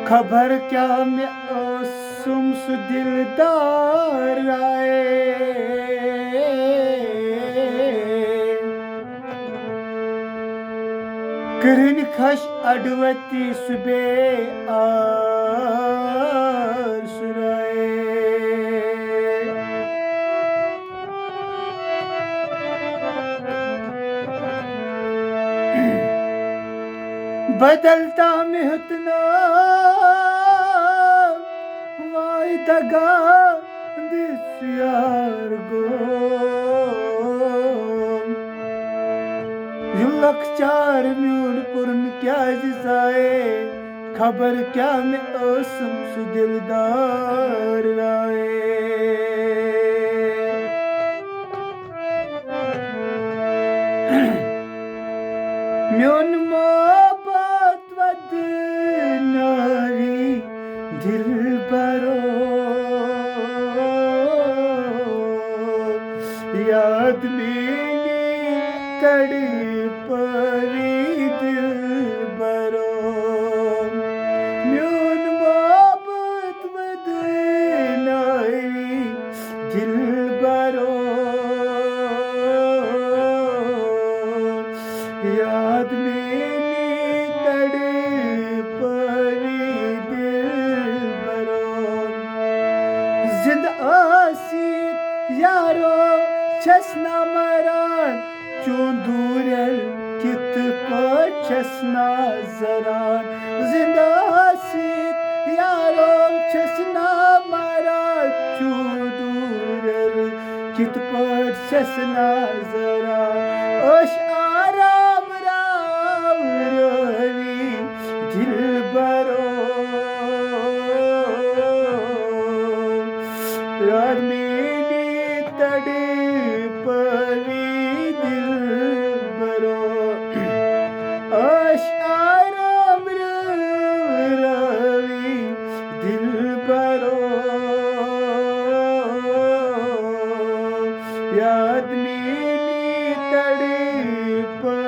खबर क्या मैं सुम सु दिलदार आए करन खश अडवती सुबे आसुराए बदलता में उतना वाई दगा दिस यार गो युलक चार म्यून पुरन क्या जिसाए खबर क्या में असम सु दिलदार राए म्यून मोहब्बत वद नारी दिल बरो याद मेरी कड़ी परी दिल बरो म्यून मोहब्बत वद नारी दिल बरो याद मेरी तड़परी दिल बरो जिंद आसित यारो छसना मरान चूं दूरल कित पर छसना जरान जिंद आसित यारो छसना मरान चूं दूरल कित पर छसना जरान ओश आराम राम रवि दिल बरो याद मेरी तड़परी दिल बरो ओश आराम रवि दिल बरो याद मेरी तड़परी